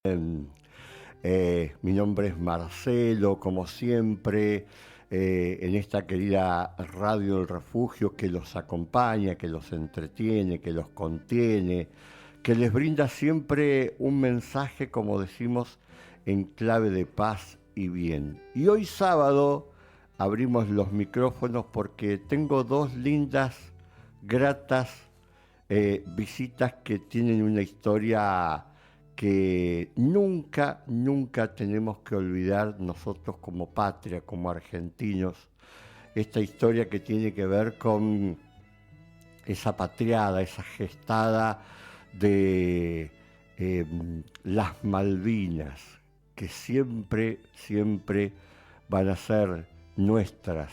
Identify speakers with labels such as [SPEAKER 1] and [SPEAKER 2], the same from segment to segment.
[SPEAKER 1] Mi nombre es Marcelo, como siempre, en esta querida Radio El Refugio que los acompaña, que los entretiene, que los contiene, que les brinda siempre un mensaje, como decimos, en clave de paz y bien. Y hoy sábado abrimos los micrófonos porque tengo dos lindas, gratas visitas que tienen una historia que nunca, nunca tenemos que olvidar nosotros como patria, como argentinos. Esta historia que tiene que ver con esa patriada, esa gestada de eh, las Malvinas, que siempre, siempre van a ser nuestras,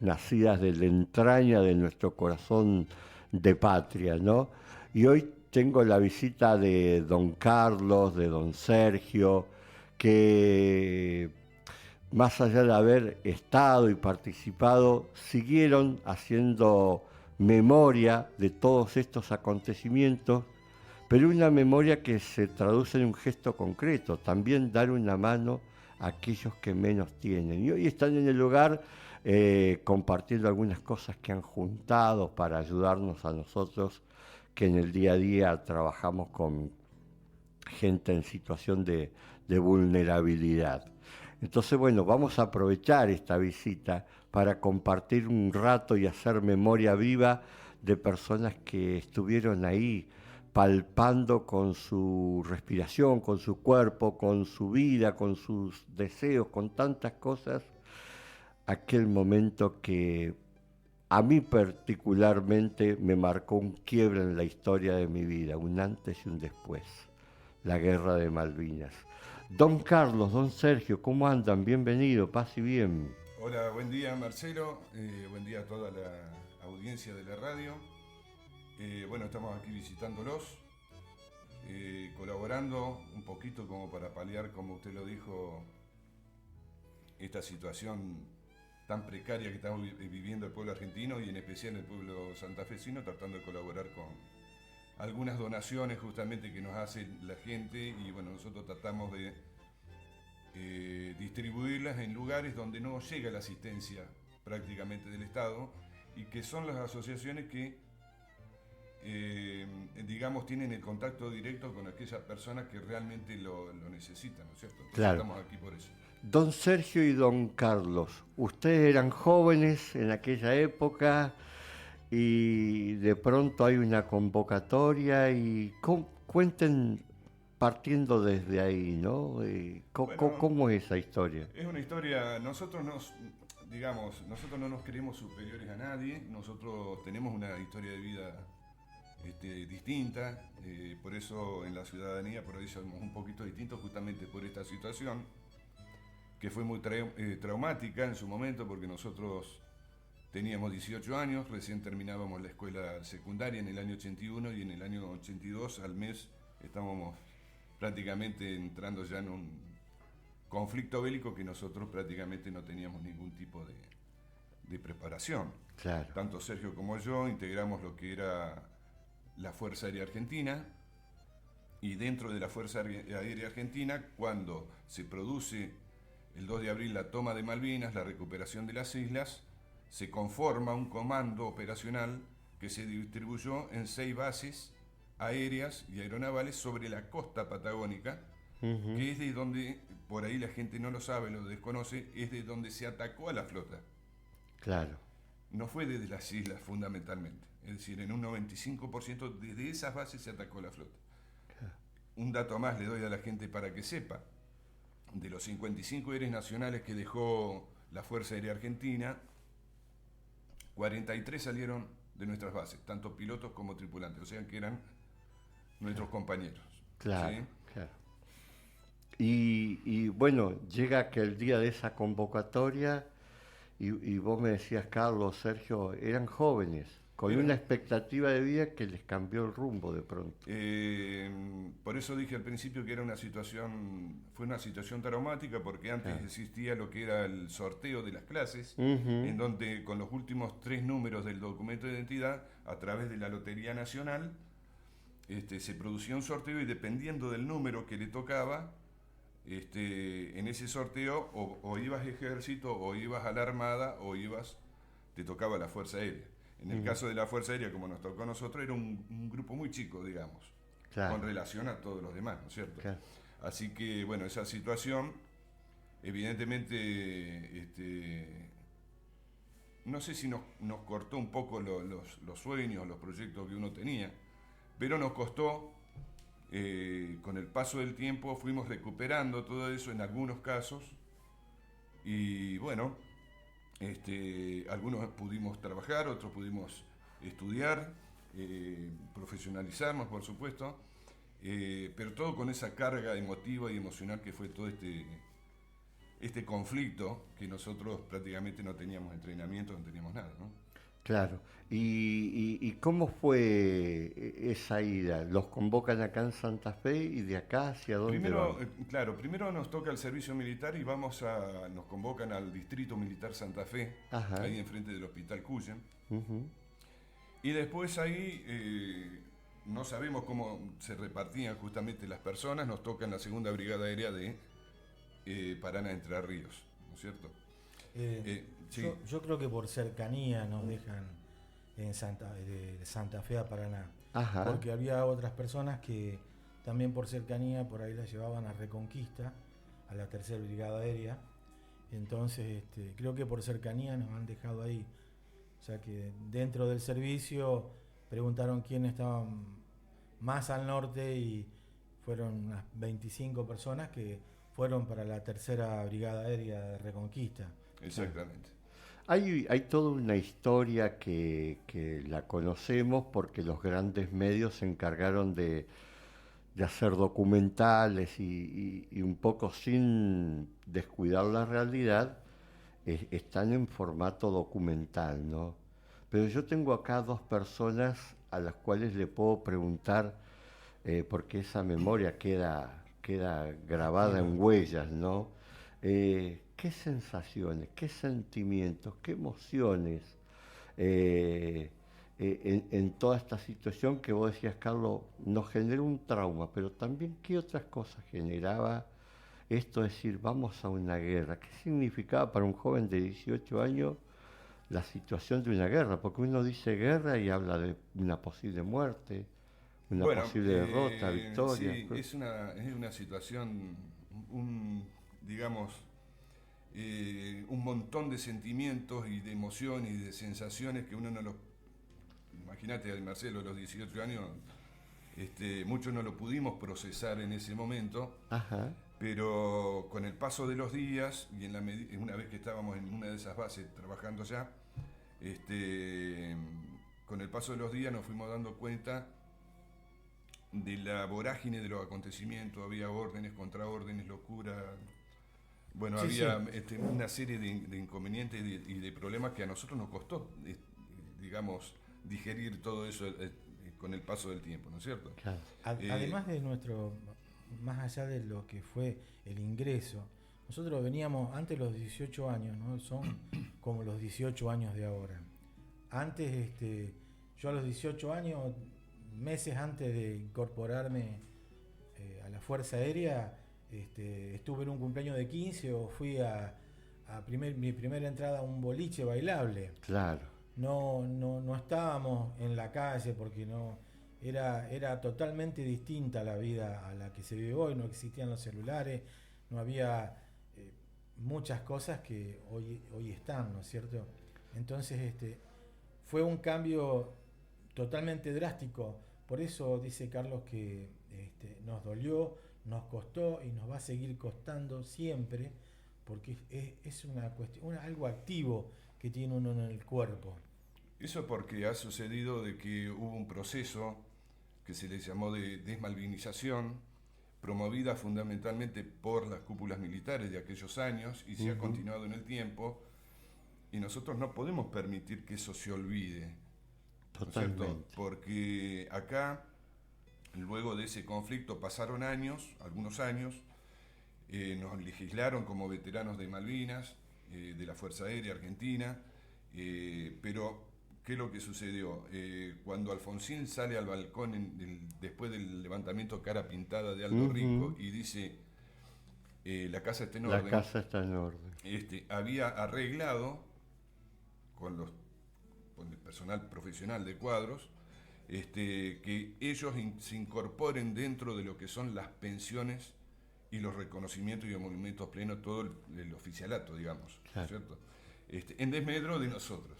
[SPEAKER 1] nacidas de la entraña de nuestro corazón de patria, ¿no? Y hoy tengo la visita de don Carlos, de don Sergio, que más allá de haber estado y participado, siguieron haciendo memoria de todos estos acontecimientos, pero una memoria que se traduce en un gesto concreto, también dar una mano a aquellos que menos tienen. Y hoy están en el lugar compartiendo algunas cosas que han juntado para ayudarnos a nosotros que en el día a día trabajamos con gente en situación de vulnerabilidad. Entonces, bueno, vamos a aprovechar esta visita para compartir un rato y hacer memoria viva de personas que estuvieron ahí palpando con su respiración, con su cuerpo, con su vida, con sus deseos, con tantas cosas, aquel momento que a mí particularmente me marcó un quiebre en la historia de mi vida, un antes y un después, la guerra de Malvinas. Don Carlos, don Sergio, ¿cómo andan? Bienvenido, paz y bien.
[SPEAKER 2] Hola, buen día Marcelo, buen día a toda la audiencia de la radio. Bueno, estamos aquí visitándolos, colaborando un poquito como para paliar, como usted lo dijo, esta situación tan precaria que estamos viviendo el pueblo argentino y en especial el pueblo santafesino, tratando de colaborar con algunas donaciones justamente que nos hace la gente y bueno, nosotros tratamos de distribuirlas en lugares donde no llega la asistencia prácticamente del Estado y que son las asociaciones que digamos tienen el contacto directo con aquellas personas que realmente lo necesitan, ¿no es cierto? Entonces
[SPEAKER 1] Claro.
[SPEAKER 2] estamos aquí por eso.
[SPEAKER 1] Don Sergio y don Carlos, ustedes eran jóvenes en aquella época y de pronto hay una convocatoria y cuenten partiendo desde ahí, ¿no?
[SPEAKER 2] Bueno,
[SPEAKER 1] ¿Cómo es esa historia?
[SPEAKER 2] es una historia, digamos, nosotros no nos creemos superiores a nadie, nosotros tenemos una historia de vida distinta, por eso en la ciudadanía por ahí somos un poquito distintos justamente por esta situación que fue muy traumática en su momento porque nosotros teníamos 18 años, recién terminábamos la escuela secundaria en el año 81 y en el año 82 al mes estábamos prácticamente entrando ya en un conflicto bélico que nosotros prácticamente no teníamos ningún tipo de preparación.
[SPEAKER 1] Claro.
[SPEAKER 2] Tanto Sergio como yo integramos lo que era la Fuerza Aérea Argentina y dentro de la Fuerza Aérea Argentina, cuando se produce el 2 de abril la toma de Malvinas, la recuperación de las islas, se conforma un comando operacional que se distribuyó en 6 bases aéreas y aeronavales sobre la costa patagónica,
[SPEAKER 1] Ujú.
[SPEAKER 2] que es de donde, por ahí la gente no lo sabe, lo desconoce, es de donde se atacó a la flota.
[SPEAKER 1] Claro.
[SPEAKER 2] No fue desde las islas fundamentalmente, es decir, en un 95% desde esas bases se atacó la flota. Un dato más le doy a la gente para que sepa. De los 55 héroes nacionales que dejó la Fuerza Aérea Argentina, 43 salieron de nuestras bases, tanto pilotos como tripulantes, o sea que eran nuestros compañeros.
[SPEAKER 1] Claro,
[SPEAKER 2] ¿Sí?
[SPEAKER 1] claro. Y bueno, llega aquel día de esa convocatoria y vos me decías, Carlos, Sergio, eran jóvenes, con una
[SPEAKER 2] Eran,
[SPEAKER 1] expectativa de vida que les cambió el rumbo de pronto.
[SPEAKER 2] por eso dije al principio que fue una situación traumática porque antes
[SPEAKER 1] Claro.
[SPEAKER 2] existía lo que era el sorteo de las clases,
[SPEAKER 1] Ujú.
[SPEAKER 2] en donde con los últimos 3 números del documento de identidad, a través de la Lotería Nacional, se producía un sorteo y dependiendo del número que le tocaba, en ese sorteo o ibas ejército o ibas a la armada o te tocaba la Fuerza Aérea. En el caso de la Fuerza Aérea, como nos tocó a nosotros, era un grupo muy chico, digamos,
[SPEAKER 1] claro,
[SPEAKER 2] con relación a todos los demás, ¿no es cierto?
[SPEAKER 1] claro.
[SPEAKER 2] Así que, bueno, esa situación, evidentemente, no sé si nos cortó un poco los sueños, los proyectos que uno tenía, pero nos costó, con el paso del tiempo, fuimos recuperando todo eso en algunos casos, y bueno, algunos pudimos trabajar, otros pudimos estudiar, profesionalizarnos, por supuesto, pero todo con esa carga emotiva y emocional que fue todo este conflicto que nosotros prácticamente no teníamos entrenamiento, no teníamos nada, ¿no?
[SPEAKER 1] Claro. ¿Y cómo fue esa ida? ¿Los convocan acá en Santa Fe y de acá hacia dónde van?
[SPEAKER 2] Primero nos toca el servicio militar y nos convocan al Distrito Militar Santa Fe,
[SPEAKER 1] Ajá.
[SPEAKER 2] ahí enfrente del Hospital Cuyen.
[SPEAKER 1] Ujú.
[SPEAKER 2] Y después ahí no sabemos cómo se repartían justamente las personas, nos toca en la Segunda Brigada Aérea de Paraná Entre Ríos, ¿no es cierto? Sí.
[SPEAKER 3] Yo creo que por cercanía nos dejan de Santa Fe a Paraná.
[SPEAKER 1] Ajá.
[SPEAKER 3] Porque había otras personas que también por cercanía por ahí las llevaban a Reconquista, a la Tercera Brigada Aérea. Entonces creo que por cercanía nos han dejado ahí. O sea que dentro del servicio preguntaron quién estaban más al norte y fueron unas 25 personas que fueron para la Tercera Brigada Aérea de Reconquista.
[SPEAKER 2] Exactamente.
[SPEAKER 1] Hay toda una historia que la conocemos porque los grandes medios se encargaron de hacer documentales y un poco sin descuidar la realidad, están en formato documental, ¿no? Pero yo tengo acá dos personas a las cuales le puedo preguntar, porque esa memoria queda grabada en huellas, ¿no? ¿Qué sensaciones, qué sentimientos, qué emociones en toda esta situación que vos decías, Carlos, nos generó un trauma, pero también qué otras cosas generaba esto de decir, vamos a una guerra? ¿Qué significaba para un joven de 18 años la situación de una guerra? Porque uno dice guerra y habla de una posible muerte, una posible derrota, victoria.
[SPEAKER 2] Sí, es una situación, digamos, un montón de sentimientos y de emociones y de sensaciones que uno no los... Imagínate, Marcelo, a los 18 años, muchos no lo pudimos procesar en ese momento.
[SPEAKER 1] Ajá.
[SPEAKER 2] Pero con el paso de los días, y una vez que estábamos en una de esas bases trabajando ya, con el paso de los días nos fuimos dando cuenta de la vorágine de los acontecimientos. Había órdenes, contraórdenes, locura. Bueno,
[SPEAKER 3] Sí,
[SPEAKER 2] había
[SPEAKER 3] sí.
[SPEAKER 2] una serie de inconvenientes y de problemas que a nosotros nos costó, digamos, digerir todo eso con el paso del tiempo, ¿no es cierto?
[SPEAKER 1] Claro.
[SPEAKER 3] Además de más allá de lo que fue el ingreso, nosotros veníamos antes los 18 años, ¿no? Son como los 18 años de ahora. Antes, yo a los 18 años, meses antes de incorporarme a la Fuerza Aérea, estuve en un cumpleaños de 15 o fui mi primera entrada a un boliche bailable.
[SPEAKER 1] Claro.
[SPEAKER 3] No estábamos en la calle porque era totalmente distinta la vida a la que se vive hoy. No existían los celulares, no había muchas cosas que hoy están, ¿no es cierto? Entonces fue un cambio totalmente drástico. Por eso dice Carlos que nos dolió, nos costó y nos va a seguir costando siempre, porque es una cuestión, algo activo que tiene uno en el cuerpo.
[SPEAKER 2] Eso porque ha sucedido de que hubo un proceso que se le llamó de desmalvinización, promovida fundamentalmente por las cúpulas militares de aquellos años y se ha continuado en el tiempo, y nosotros no podemos permitir que eso se olvide.
[SPEAKER 1] Totalmente.
[SPEAKER 2] ¿No es cierto? Porque acá, luego de ese conflicto, pasaron años, algunos años, nos legislaron como veteranos de Malvinas, de la Fuerza Aérea Argentina, pero ¿qué es lo que sucedió? Cuando Alfonsín sale al balcón después del levantamiento cara pintada de Aldo Rico y dice, la casa está en orden.
[SPEAKER 1] La casa está en orden.
[SPEAKER 2] Había arreglado con el personal profesional de cuadros, que ellos se incorporen dentro de lo que son las pensiones y los reconocimientos y emolumentos plenos, todo el oficialato, digamos,
[SPEAKER 1] claro.
[SPEAKER 2] ¿cierto? En desmedro de nosotros,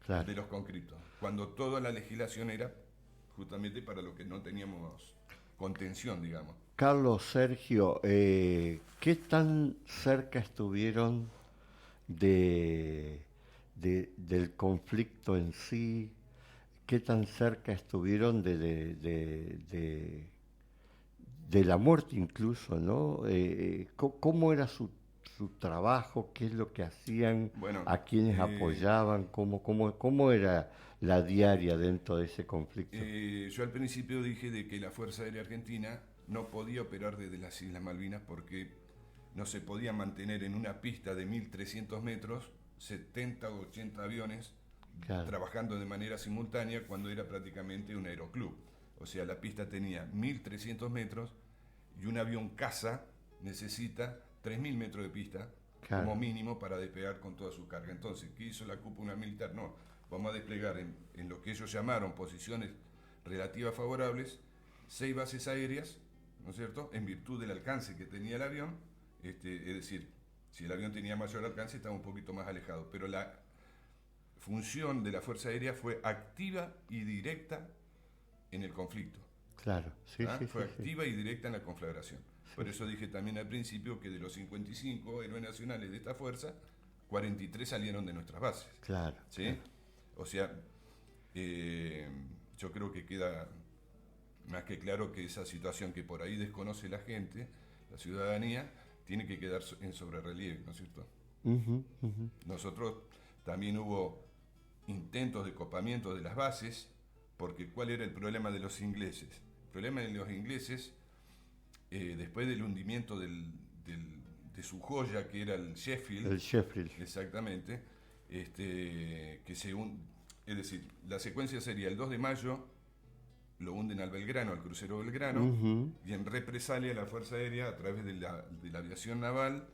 [SPEAKER 1] claro.
[SPEAKER 2] de los conscriptos, cuando toda la legislación era justamente para lo que no teníamos contención, digamos.
[SPEAKER 1] Carlos, Sergio, ¿qué tan cerca estuvieron del conflicto en sí? ¿Qué tan cerca estuvieron de la muerte incluso, ¿no? ¿Cómo era su trabajo? ¿Qué es lo que hacían?
[SPEAKER 2] Bueno,
[SPEAKER 1] ¿A quiénes apoyaban? ¿Cómo era la diaria dentro de ese conflicto?
[SPEAKER 2] Yo al principio dije de que la Fuerza Aérea Argentina no podía operar desde las Islas Malvinas porque no se podía mantener en una pista de 1.300 metros 70 o 80 aviones
[SPEAKER 1] claro.
[SPEAKER 2] trabajando de manera simultánea cuando era prácticamente un aeroclub. O sea, la pista tenía 1.300 metros y un avión caza necesita 3.000 metros de pista claro. como mínimo para despegar con toda su carga. Entonces, ¿qué hizo la cúpula militar? No, vamos a desplegar en lo que ellos llamaron posiciones relativas favorables 6 bases aéreas, ¿no es cierto?, en virtud del alcance que tenía el avión, es decir, si el avión tenía mayor alcance estaba un poquito más alejado, pero la función de la Fuerza Aérea fue activa y directa en el conflicto.
[SPEAKER 1] Claro, sí, sí.
[SPEAKER 2] Fue
[SPEAKER 1] sí,
[SPEAKER 2] activa y directa en la conflagración. Sí. Por eso dije también al principio que de los 55 héroes nacionales de esta fuerza, 43 salieron de nuestras bases.
[SPEAKER 1] Claro.
[SPEAKER 2] ¿Sí?
[SPEAKER 1] Claro.
[SPEAKER 2] O sea, yo creo que queda más que claro que esa situación que por ahí desconoce la gente, la ciudadanía, tiene que quedar en sobrerrelieve, ¿no es cierto? Nosotros también hubo intentos de copamiento de las bases, porque ¿cuál era el problema de los ingleses? El problema de los ingleses, después del hundimiento de su joya, que era el Sheffield.
[SPEAKER 1] El Sheffield.
[SPEAKER 2] Exactamente. Es decir, la secuencia sería el 2 de mayo, lo hunden al Belgrano, al crucero Belgrano, y en represalia la Fuerza Aérea, a través de la aviación naval,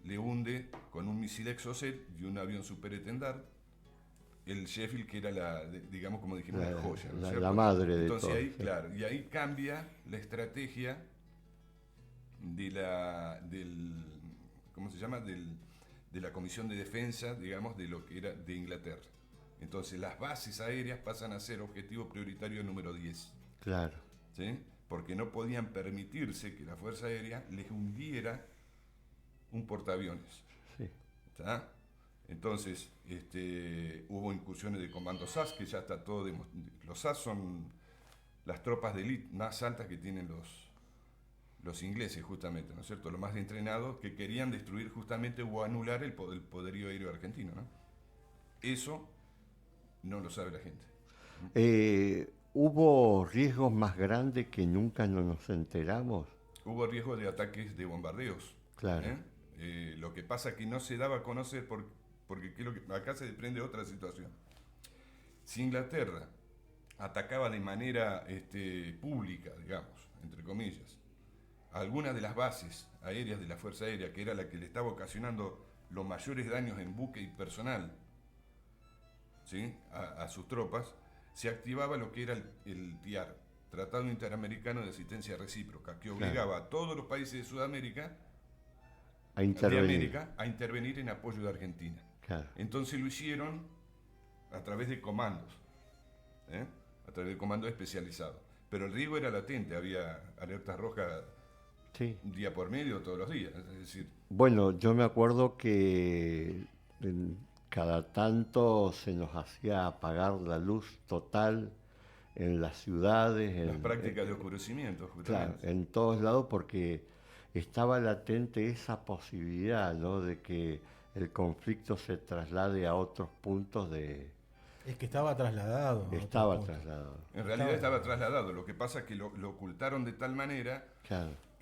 [SPEAKER 2] le hunde con un misil Exocet y un avión superetendard el Sheffield, que era digamos, como dijimos, la joya, ¿no?
[SPEAKER 1] la madre de
[SPEAKER 2] Entonces
[SPEAKER 1] todo.
[SPEAKER 2] Ahí, claro, y ahí cambia la estrategia ¿cómo se llama? De la Comisión de Defensa, digamos, de lo que era de Inglaterra. Entonces las bases aéreas pasan a ser objetivo prioritario número 10.
[SPEAKER 1] Claro.
[SPEAKER 2] ¿Sí? Porque no podían permitirse que la Fuerza Aérea les hundiera un portaaviones.
[SPEAKER 1] Sí.
[SPEAKER 2] ¿Está? Entonces, hubo incursiones de comando SAS, que ya está todo los SAS son las tropas de élite más altas que tienen los ingleses, justamente, ¿no es cierto? Los más entrenados, que querían destruir justamente o anular el poderío aéreo argentino, ¿no? Eso no lo sabe la gente.
[SPEAKER 1] ¿Hubo riesgos más grandes que nunca no nos enteramos?
[SPEAKER 2] Hubo riesgos de ataques de bombardeos.
[SPEAKER 1] Claro.
[SPEAKER 2] Lo que pasa es que no se daba a conocer porque acá se desprende otra situación. Si Inglaterra atacaba de manera pública, digamos, entre comillas, algunas de las bases aéreas de la Fuerza Aérea, que era la que le estaba ocasionando los mayores daños en buque y personal, ¿sí?, a sus tropas, se activaba lo que era el TIAR, Tratado Interamericano de Asistencia Recíproca, que obligaba a todos los países de Sudamérica
[SPEAKER 1] a intervenir.
[SPEAKER 2] de América a intervenir en apoyo de Argentina.
[SPEAKER 1] Claro.
[SPEAKER 2] Entonces lo hicieron a través de comandos, a través de comandos especializados. Pero el riesgo era latente, había alertas rojas día por medio todos los días. Es decir,
[SPEAKER 1] bueno, yo me acuerdo que cada tanto se nos hacía apagar la luz total en las ciudades.
[SPEAKER 2] Las prácticas de oscurecimiento, justamente.
[SPEAKER 1] Claro, en todos lados, porque estaba latente esa posibilidad, ¿no?, de que el conflicto se traslade a otros puntos de...
[SPEAKER 3] Es que estaba trasladado.
[SPEAKER 1] Estaba trasladado.
[SPEAKER 2] En realidad estaba trasladado. Lo que pasa es que lo ocultaron de tal manera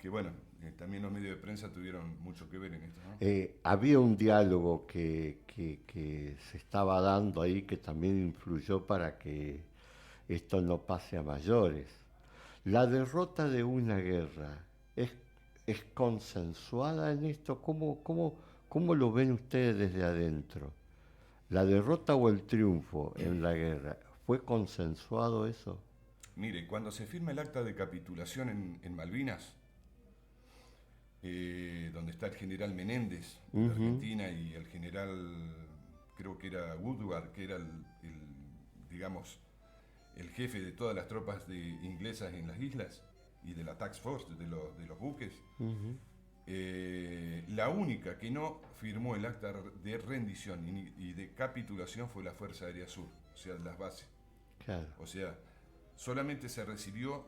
[SPEAKER 2] bueno, también los medios de prensa tuvieron mucho que ver en esto, ¿no?
[SPEAKER 1] Había un diálogo que se estaba dando ahí que también influyó para que esto no pase a mayores. La derrota de una guerra es consensuada en esto. ¿Cómo lo ven ustedes desde adentro? ¿La derrota o el triunfo en la guerra? ¿Fue consensuado eso?
[SPEAKER 2] Mire, cuando se firma el acta de capitulación en Malvinas, donde está el general Menéndez de Argentina y el general, creo que era Woodward, que era digamos, el jefe de todas las tropas inglesas en las islas y de la Task Force, de los buques, la única que no firmó el acta de rendición y de capitulación fue la Fuerza Aérea Sur, o sea, las bases.
[SPEAKER 1] Claro.
[SPEAKER 2] O sea, solamente se recibió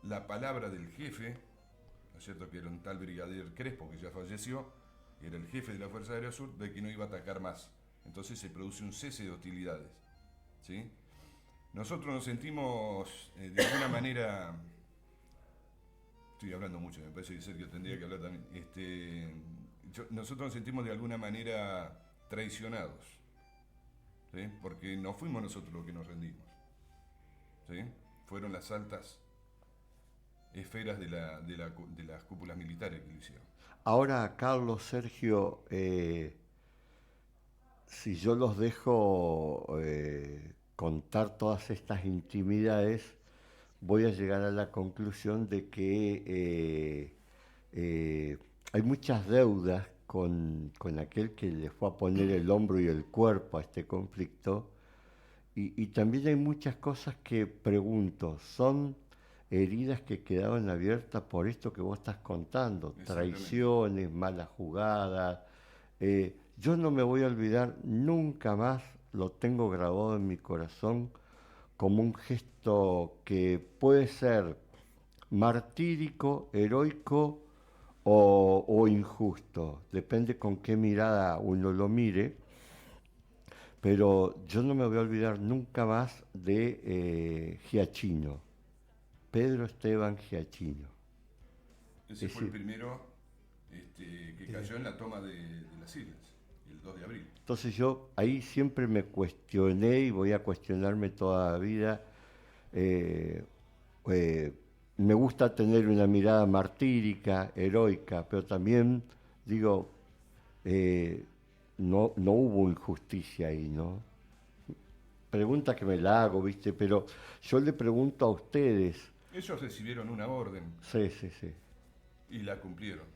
[SPEAKER 2] la palabra del jefe, ¿no es cierto?, que era un tal brigadier Crespo, que ya falleció, era el jefe de la Fuerza Aérea Sur, de que no iba a atacar más. Entonces se produce un cese de hostilidades, ¿sí? Nosotros nos sentimos, de alguna manera, estoy hablando mucho, me parece que Sergio tendría que hablar también, nosotros nos sentimos de alguna manera traicionados, ¿sí? Porque no fuimos nosotros los que nos rendimos, ¿sí? Fueron las altas esferas de las cúpulas militares que lo hicieron.
[SPEAKER 1] Ahora, Carlos, Sergio, si yo los dejo contar todas estas intimidades, voy a llegar a la conclusión de que hay muchas deudas con aquel que le fue a poner el hombro y el cuerpo a este conflicto, y también hay muchas cosas que pregunto, ¿son heridas que quedaron abiertas por esto que vos estás contando? Traiciones, malas jugadas. Yo no me voy a olvidar nunca más, lo tengo grabado en mi corazón, como un gesto que puede ser martírico, heroico o injusto, depende con qué mirada uno lo mire, pero yo no me voy a olvidar nunca más de Giachino, Pedro Esteban Giachino.
[SPEAKER 2] Ese fue el primero que cayó en la toma de las islas, el 2 de abril.
[SPEAKER 1] Entonces yo ahí siempre me cuestioné y voy a cuestionarme toda la vida. Me gusta tener una mirada martírica, heroica, pero también digo, no hubo injusticia ahí, ¿no? Pregunta que me la hago, ¿viste? Pero yo le pregunto a ustedes.
[SPEAKER 2] Ellos recibieron una orden.
[SPEAKER 1] Sí, sí, sí.
[SPEAKER 2] Y la cumplieron,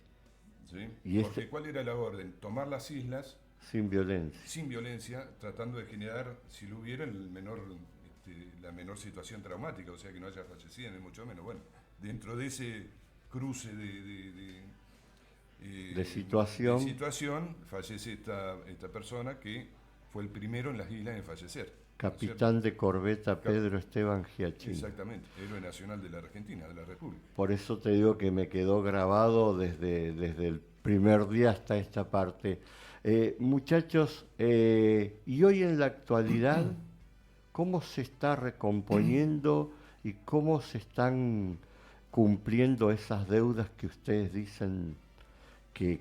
[SPEAKER 2] ¿sí?
[SPEAKER 1] Y
[SPEAKER 2] porque ¿cuál era la orden? Tomar las islas
[SPEAKER 1] sin violencia.
[SPEAKER 2] Sin violencia, tratando de generar, si lo hubiera, la menor situación traumática, o sea, que no haya fallecido, ni mucho menos. Bueno, dentro de ese cruce
[SPEAKER 1] de situación,
[SPEAKER 2] fallece esta persona que fue el primero en las islas en fallecer.
[SPEAKER 1] Capitán de corbeta Pedro Esteban Giachino.
[SPEAKER 2] Exactamente, héroe nacional de la Argentina, de la República.
[SPEAKER 1] Por eso te digo que me quedó grabado desde el primer día hasta esta parte. Muchachos, y hoy en la actualidad, ¿cómo se está recomponiendo y cómo se están cumpliendo esas deudas que ustedes dicen que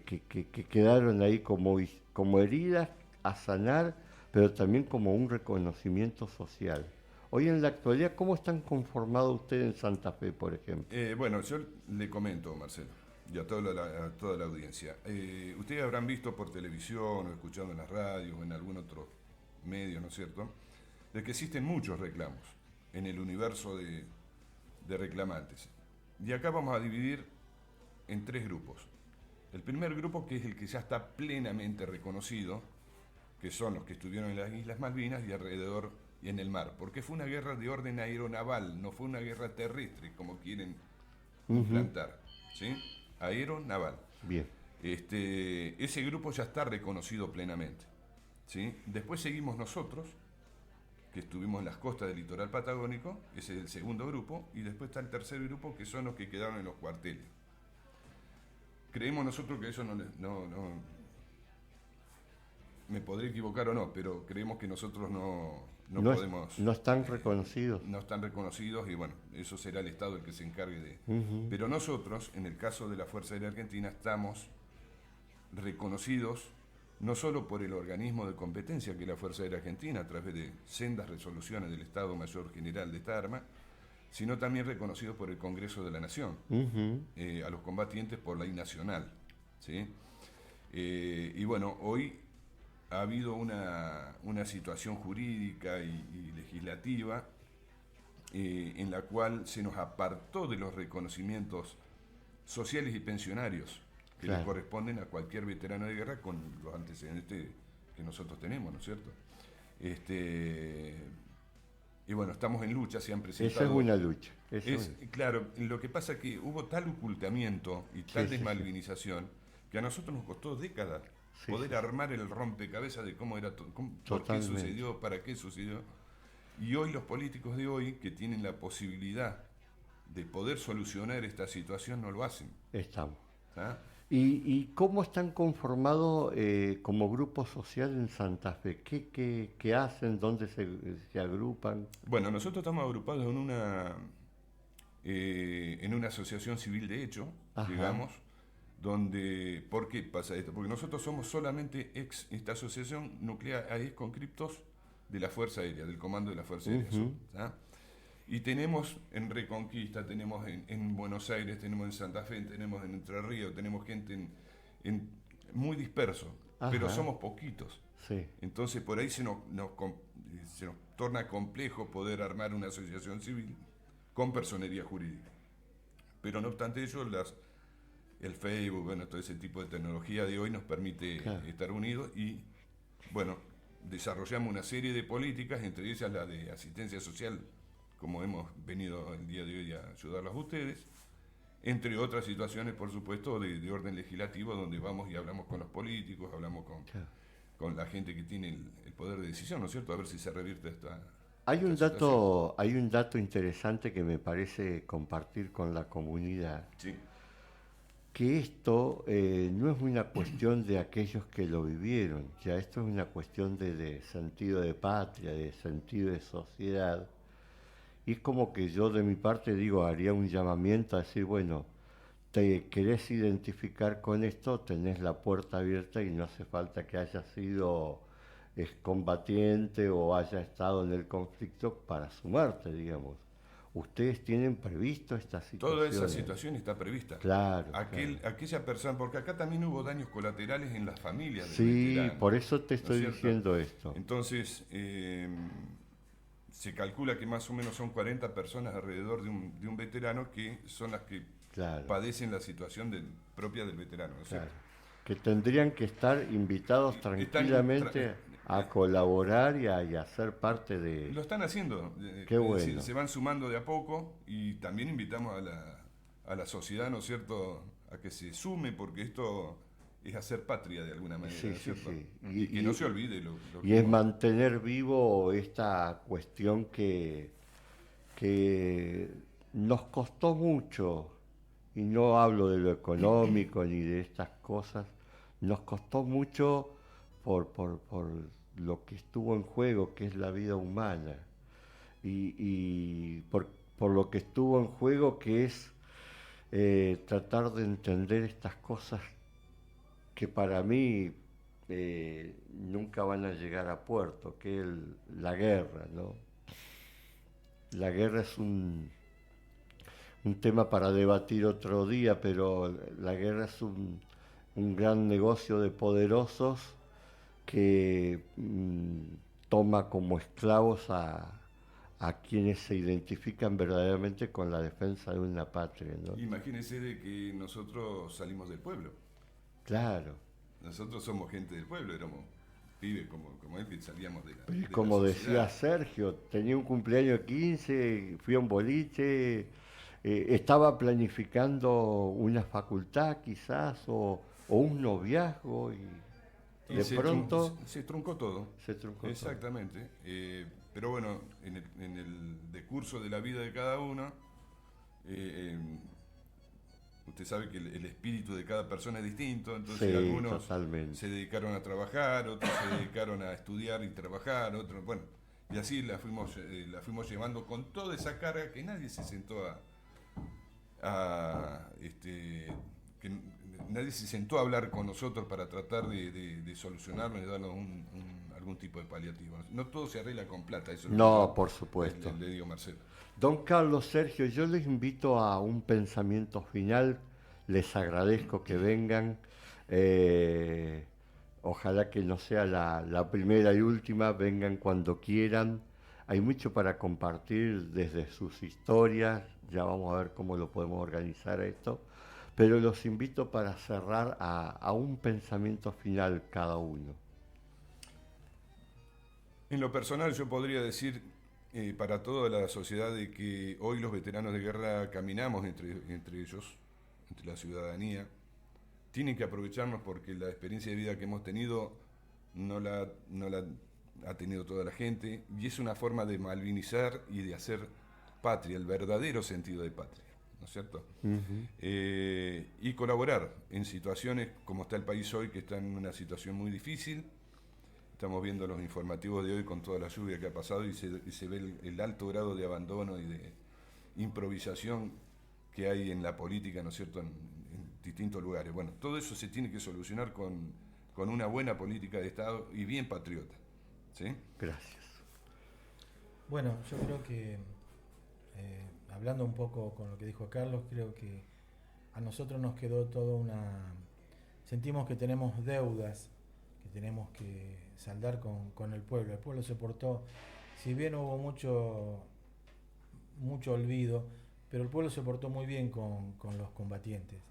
[SPEAKER 1] quedaron ahí como heridas a sanar, pero también como un reconocimiento social? Hoy en la actualidad, ¿cómo están conformados ustedes en Santa Fe, por ejemplo?
[SPEAKER 2] Bueno, yo le comento, Marcelo, y a toda la audiencia. Ustedes habrán visto por televisión o escuchando en las radios o en algún otro medio, ¿no es cierto?, de que existen muchos reclamos en el universo de reclamantes. Y acá vamos a dividir en 3 grupos. El primer grupo, que es el que ya está plenamente reconocido, que son los que estuvieron en las Islas Malvinas y alrededor y en el mar, porque fue una guerra de orden aeronaval, no fue una guerra terrestre, como quieren implantar, ¿sí? Aeronaval.
[SPEAKER 1] Bien.
[SPEAKER 2] Ese grupo ya está reconocido plenamente, ¿sí? Después seguimos nosotros, que estuvimos en las costas del litoral patagónico, ese es el segundo grupo, y después está el tercer grupo, que son los que quedaron en los cuarteles. Creemos nosotros que eso no me podré equivocar o no, pero creemos que nosotros no
[SPEAKER 1] no están reconocidos.
[SPEAKER 2] No están reconocidos y bueno, eso será el Estado el que se encargue de... Pero nosotros, en el caso de la Fuerza Aérea Argentina, estamos reconocidos no solo por el organismo de competencia que es la Fuerza Aérea Argentina, a través de sendas resoluciones del Estado Mayor General de esta arma, sino también reconocidos por el Congreso de la Nación, a los combatientes por la ley nacional, ¿sí? Y bueno, hoy ha habido una situación jurídica y legislativa en la cual se nos apartó de los reconocimientos sociales y pensionarios que le corresponden a cualquier veterano de guerra con los antecedentes que nosotros tenemos, ¿no es cierto? Y bueno, estamos en lucha, se han presentado...
[SPEAKER 1] Esa es una lucha.
[SPEAKER 2] Claro, lo que pasa es que hubo tal ocultamiento y tal desmalvinización que a nosotros nos costó décadas poder armar el rompecabezas de cómo era, por qué sucedió, para qué sucedió. Y hoy los políticos de hoy, que tienen la posibilidad de poder solucionar esta situación, no lo hacen.
[SPEAKER 1] Estamos.
[SPEAKER 2] ¿Ah?
[SPEAKER 1] ¿Y cómo están conformados como grupo social en Santa Fe? ¿Qué hacen? ¿Dónde se agrupan?
[SPEAKER 2] Bueno, nosotros estamos agrupados en una asociación civil de hecho, digamos, donde... ¿Por qué pasa esto? Porque nosotros somos solamente esta asociación nuclear, es conscriptos de la Fuerza Aérea, del Comando de la Fuerza Aérea. Y tenemos en Reconquista, tenemos en Buenos Aires, tenemos en Santa Fe, tenemos en Entre Ríos, tenemos gente muy disperso, pero somos poquitos.
[SPEAKER 1] Sí.
[SPEAKER 2] Entonces por ahí se nos torna complejo poder armar una asociación civil con personería jurídica. Pero no obstante ello, el Facebook, bueno, todo ese tipo de tecnología de hoy nos permite estar unidos y, bueno, desarrollamos una serie de políticas, entre ellas la de asistencia social, como hemos venido el día de hoy a ayudarlos a ustedes, entre otras situaciones, por supuesto, de orden legislativo, donde vamos y hablamos con los políticos, hablamos con la gente que tiene el poder de decisión, ¿no es cierto? A ver si se revierte esta situación.
[SPEAKER 1] Hay un dato interesante que me parece compartir con la comunidad.
[SPEAKER 2] Sí.
[SPEAKER 1] Que esto no es una cuestión de aquellos que lo vivieron, ya esto es una cuestión de sentido de patria, de sentido de sociedad. Y es como que yo de mi parte haría un llamamiento a decir, bueno, te querés identificar con esto, tenés la puerta abierta y no hace falta que hayas sido excombatiente o haya estado en el conflicto para sumarte, digamos. Ustedes tienen previsto esta situación.
[SPEAKER 2] Toda esa situación está prevista.
[SPEAKER 1] Claro.
[SPEAKER 2] Aquella persona, porque acá también hubo daños colaterales en las familias.
[SPEAKER 1] Sí, por eso te estoy diciendo esto.
[SPEAKER 2] Entonces, se calcula que más o menos son 40 personas alrededor de un veterano que son las que padecen la situación propia del veterano, ¿no es cierto?
[SPEAKER 1] Que tendrían que estar invitados tranquilamente a colaborar y a ser parte de...
[SPEAKER 2] Lo están haciendo.
[SPEAKER 1] Qué bueno.
[SPEAKER 2] Se van sumando de a poco y también invitamos a la sociedad, ¿no es cierto?, a que se sume, porque esto es hacer patria de alguna manera, ¿no es cierto?
[SPEAKER 1] Sí.
[SPEAKER 2] Y que no se olvide lo
[SPEAKER 1] y es mantener vivo esta cuestión que nos costó mucho, y no hablo de lo económico ni de estas cosas, nos costó mucho por lo que estuvo en juego, que es la vida humana, y por lo que estuvo en juego, que es tratar de entender estas cosas que para mí nunca van a llegar a puerto, que es la guerra, ¿no? La guerra es un tema para debatir otro día, pero la guerra es un gran negocio de poderosos que toma como esclavos a quienes se identifican verdaderamente con la defensa de una patria, ¿no?
[SPEAKER 2] Imagínense de que nosotros salimos del pueblo.
[SPEAKER 1] Claro.
[SPEAKER 2] Nosotros somos gente del pueblo, éramos pibes como él, que salíamos de la
[SPEAKER 1] como
[SPEAKER 2] la
[SPEAKER 1] decía Sergio, tenía un cumpleaños 15, fui a un boliche, estaba planificando una facultad quizás o un noviazgo y de pronto...
[SPEAKER 2] Se truncó todo. Exactamente. Pero bueno, en el decurso de la vida de cada uno, usted sabe que el espíritu de cada persona es distinto, entonces algunos se dedicaron a trabajar, otros se dedicaron a estudiar y trabajar, otros, bueno, Y así la fuimos llevando con toda esa carga que nadie se sentó que nadie se sentó a hablar con nosotros para tratar de solucionarlo y darnos algún tipo de paliativo. No todo se arregla con plata, eso
[SPEAKER 1] no, por supuesto.
[SPEAKER 2] Le digo Marcelo.
[SPEAKER 1] Don Carlos, Sergio, yo les invito a un pensamiento final, les agradezco que vengan, ojalá que no sea la primera y última, vengan cuando quieran, hay mucho para compartir desde sus historias, ya vamos a ver cómo lo podemos organizar esto, pero los invito para cerrar a un pensamiento final cada uno.
[SPEAKER 2] En lo personal yo podría decir para toda la sociedad de que hoy los veteranos de guerra caminamos entre ellos, entre la ciudadanía, tienen que aprovecharnos porque la experiencia de vida que hemos tenido no la ha tenido toda la gente y es una forma de malvinizar y de hacer patria, el verdadero sentido de patria, ¿no es cierto? Y colaborar en situaciones como está el país hoy, que está en una situación muy difícil. Estamos viendo los informativos de hoy con toda la lluvia que ha pasado y se ve el alto grado de abandono y de improvisación que hay en la política, ¿no es cierto?, en distintos lugares. Bueno, todo eso se tiene que solucionar con una buena política de Estado y bien patriota. ¿Sí?
[SPEAKER 1] Gracias.
[SPEAKER 3] Bueno, yo creo que, hablando un poco con lo que dijo Carlos, creo que a nosotros nos quedó sentimos que tenemos deudas, que tenemos que saldar con el pueblo. El pueblo se portó, si bien hubo mucho olvido, pero el pueblo se portó muy bien con los combatientes.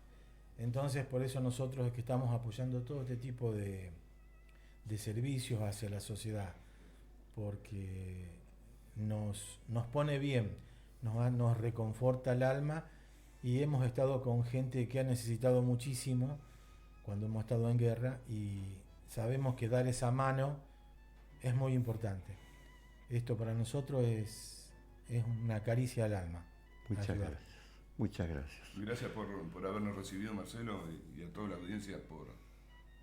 [SPEAKER 3] Entonces, por eso nosotros es que estamos apoyando todo este tipo de servicios hacia la sociedad, porque nos pone bien, nos reconforta el alma, y hemos estado con gente que ha necesitado muchísimo cuando hemos estado en guerra, y sabemos que dar esa mano es muy importante. Esto para nosotros es una caricia al alma.
[SPEAKER 1] Muchas gracias. Muchas gracias.
[SPEAKER 2] Gracias por habernos recibido, Marcelo, y a toda la audiencia por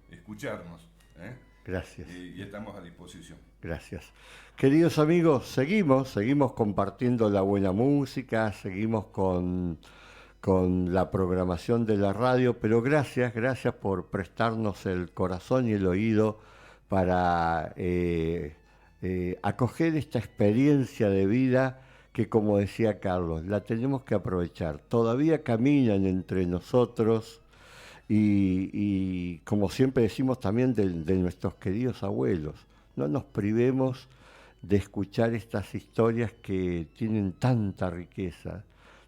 [SPEAKER 2] escucharnos.
[SPEAKER 1] Gracias.
[SPEAKER 2] Y estamos a disposición.
[SPEAKER 1] Gracias. Queridos amigos, seguimos compartiendo la buena música, seguimos con la programación de la radio, pero gracias por prestarnos el corazón y el oído para acoger esta experiencia de vida que, como decía Carlos, la tenemos que aprovechar. Todavía caminan entre nosotros y como siempre decimos también de nuestros queridos abuelos, no nos privemos de escuchar estas historias que tienen tanta riqueza,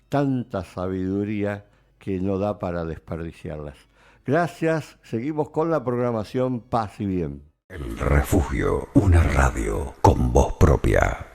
[SPEAKER 1] tanta sabiduría que no da para desperdiciarlas. Gracias, seguimos con la programación Paz y Bien.
[SPEAKER 4] El Refugio, una radio con voz propia.